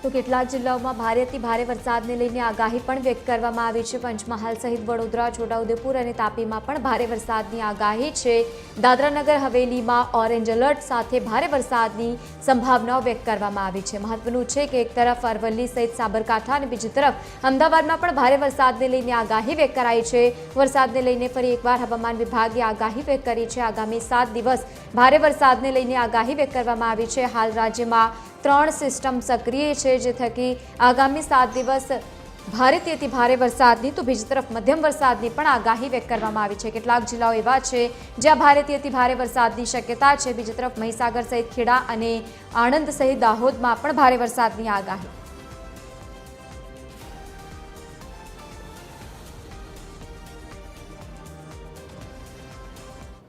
તો કેટલાક જિલ્લાઓમાં ભારેથી ભારે વરસાદને લઈને આગાહી પણ વ્યક્ત કરવામાં આવી છે। પંચમહાલ સહિત વડોદરા, છોટાઉદેપુર અને તાપીમાં પણ ભારે વરસાદની આગાહી છે। દાદરાનગર હવેલીમાં ઓરેન્જ એલર્ટ સાથે ભારે વરસાદની સંભાવનાઓ વ્યક્ત કરવામાં આવી છે। મહત્વનું છે કે એક તરફ અરવલ્લી સહિત સાબરકાંઠા અને બીજી તરફ અમદાવાદમાં પણ ભારે વરસાદને લઈને આગાહી વ્યક્ત કરાઈ છે। વરસાદને લઈને ફરી એકવાર હવામાન વિભાગે આગાહી વ્યક્ત કરી છે। આગામી 7 દિવસ ભારે વરસાદને લઈને આગાહી વ્યક્ત કરવામાં આવી છે। હાલ રાજ્યમાં 3 સિસ્ટમ સક્રિય છે, જે થકી આગામી 7 દિવસ ભારેથી અતિ ભારે વરસાદની તો બીજી તરફ મધ્યમ વરસાદની પણ આગાહી વ્યક્ત કરવામાં આવી છે। કેટલાક જિલ્લાઓ એવા છે જ્યાં ભારેથી અતિ ભારે વરસાદની શક્યતા છે। બીજી તરફ મહીસાગર સહિત ખેડા અને આણંદ સહિત દાહોદમાં પણ ભારે વરસાદની આગાહી।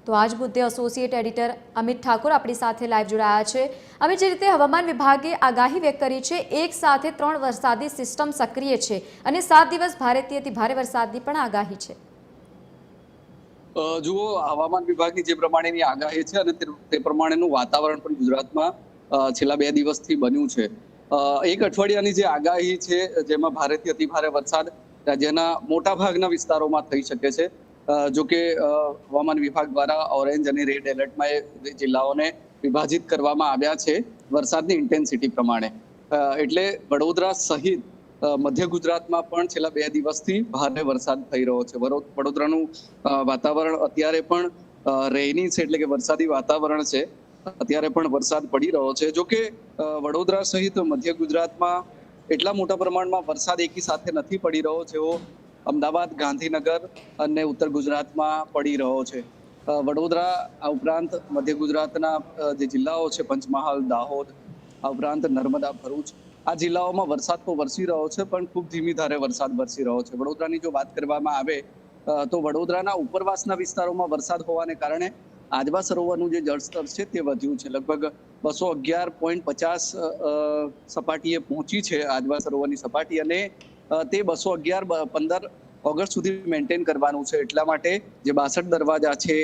તો આજ મુદ્દે એસોસિએટ એડિટર અમિત ઠાકોર આપણી સાથે લાઈવ જોડાયા છે। અમે જે રીતે હવામાન વિભાગે આગાહી વ્યક્ત કરી છે, એક સાથે 3 વરસાદી સિસ્ટમ સક્રિય છે અને 7 દિવસ ભારેથી અતિ ભારે વરસાદની પણ આગાહી છે। જુઓ, હવામાન વિભાગની જે પ્રમાણેની આગાહી છે અને તે પ્રમાણેનું વાતાવરણ પણ ગુજરાતમાં છેલ્લા 2 દિવસથી બન્યું છે। એક અઠવાડિયાની જે આગાહી છે, જેમાં ભારેથી અતિ ભારે વરસાદ રાજ્યના મોટા ભાગના વિસ્તારોમાં થઈ શકે છે। જો કે હવામાન વિભાગ દ્વારા ઓરેન્જ અને રેડ એલર્ટમાં એ જિલ્લાઓને વિભાજિત કરવામાં આવ્યા છે વરસાદની ઇન્ટેન્સિટી પ્રમાણે। એટલે વડોદરા સહિત મધ્ય ગુજરાતમાં પણ છેલ્લા 2 દિવસથી ભારે વરસાદ થઈ રહ્યો છે। વડોદરાનું વાતાવરણ અત્યારે પણ રેની છે, એટલે કે વરસાદી વાતાવરણ છે। અત્યારે પણ વરસાદ પડી રહ્યો છે। જો કે વડોદરા સહિત મધ્ય ગુજરાતમાં એટલા મોટા પ્રમાણમાં વરસાદ એકી સાથે નથી પડી રહ્યો જેવો અમદાવાદ, ગાંધીનગર અને ઉત્તર ગુજરાતમાં પડી રહ્યો છે। વડોદરા આ ઉપરાંત મધ્ય ગુજરાતના જે જિલ્લાઓ છે, પંચમહાલ, દાહોદ, આ ઉપરાંત નર્મદા, ભરૂચ, આ જિલ્લાઓમાં વરસાદ તો વરસી રહ્યો છે, પણ ખૂબ ધીમી ધારે વરસાદ વરસી રહ્યો છે। વડોદરાની જો વાત કરવામાં આવે તો વડોદરાના ઉપરવાસના વિસ્તારોમાં વરસાદ હોવાને કારણે આજવા સરોવરનું જે જળસ્તર છે તે વધ્યું છે। લગભગ 211.50 સપાટીએ પહોંચી છે આજવા સરોવરની સપાટી, અને તે 211.15 ઓગસ્ટ સુધી મેન્ટેન કરવાનું છે। એટલા માટે જે 62 દરવાજા છે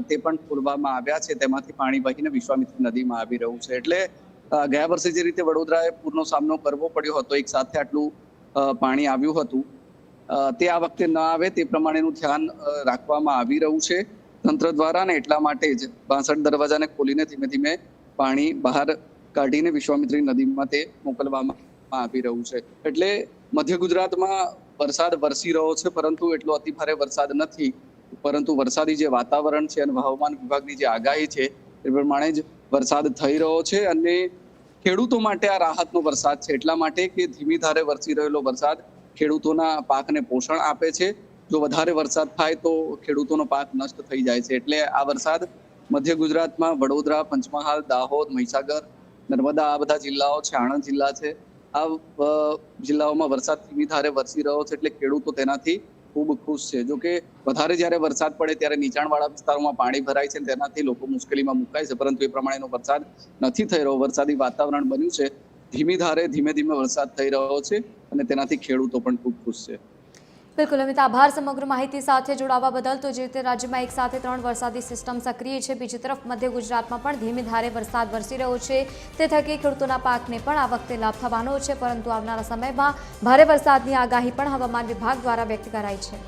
તે પણ ખોલવામાં આવ્યા છે, તેમાંથી પાણી વહીને વિશ્વામિત્રી નદીમાં આવી રહ્યું છે। એટલે ગયા વર્ષે જે રીતે વડોદરાએ પૂરનો સામનો કરવો પડ્યો હતો, એક સાથે આટલું પાણી આવ્યું હતું, તે આ વખતે ન આવે તે પ્રમાણેનું ધ્યાન રાખવામાં આવી રહ્યું છે તંત્ર દ્વારા, ને એટલા માટે જ 62 દરવાજાને ખોલીને ધીમે ધીમે પાણી બહાર કાઢીને વિશ્વામિત્રી નદીમાં તે મોકલવામાં આવી રહ્યું છે। એટલે મધ્ય ગુજરાતમાં વરસાદ વરસી રહ્યો છે, પરંતુ એટલો અતિ ભારે વરસાદ નથી। પરંતુ વરસાદી જે વાતાવરણ છે અને હવામાન વિભાગની જે આગાહી છે એ પ્રમાણે જ વરસાદ થઈ રહ્યો છે, અને ખેડૂતો માટે આ રાહતનો વરસાદ છે। એટલા માટે કે ધીમી ધારે વરસી રહેલો વરસાદ ખેડૂતોના પાકને પોષણ આપે છે। જો વધારે વરસાદ થાય તો ખેડૂતોનો પાક નષ્ટ થઈ જાય છે। એટલે આ વરસાદ મધ્ય ગુજરાતમાં વડોદરા, પંચમહાલ, દાહોદ, મહીસાગર, નર્મદા, આ બધા જિલ્લાઓ છે, આણંદ જિલ્લા છે, આ જિલ્લાઓમાં વરસાદ ધીમી ધારે વરસી રહ્યો છે। એટલે ખેડૂતો તેનાથી ખૂબ ખુશ છે। જો કે વધારે જ્યારે વરસાદ પડે ત્યારે નીચાણવાળા વિસ્તારોમાં પાણી ભરાય છે, તેનાથી લોકો મુશ્કેલીમાં મુકાય છે, પરંતુ એ પ્રમાણેનો વરસાદ નથી થઈ રહ્યો। વરસાદી વાતાવરણ બન્યું છે, ધીમી ધારે ધીમે ધીમે વરસાદ થઈ રહ્યો છે, અને તેનાથી ખેડૂતો પણ ખૂબ ખુશ છે। બિલકુલ અમિત, આભાર સમગ્ર માહિતી સાથે જોડાવા બદલ। તો જે રીતે રાજ્યમાં એક સાથે 3 વરસાદી સિસ્ટમ સક્રિય છે, બીજી તરફ મધ્ય ગુજરાતમાં પણ ધીમી ધારે વરસાદ વરસી રહ્યો છે, તે થકી ખેડૂતોના પાકને પણ આ વખતે લાભ થવાનો છે, પરંતુ આવનારા સમયમાં ભારે વરસાદની આગાહી પણ હવામાન વિભાગ દ્વારા વ્યક્ત કરાઈ છે।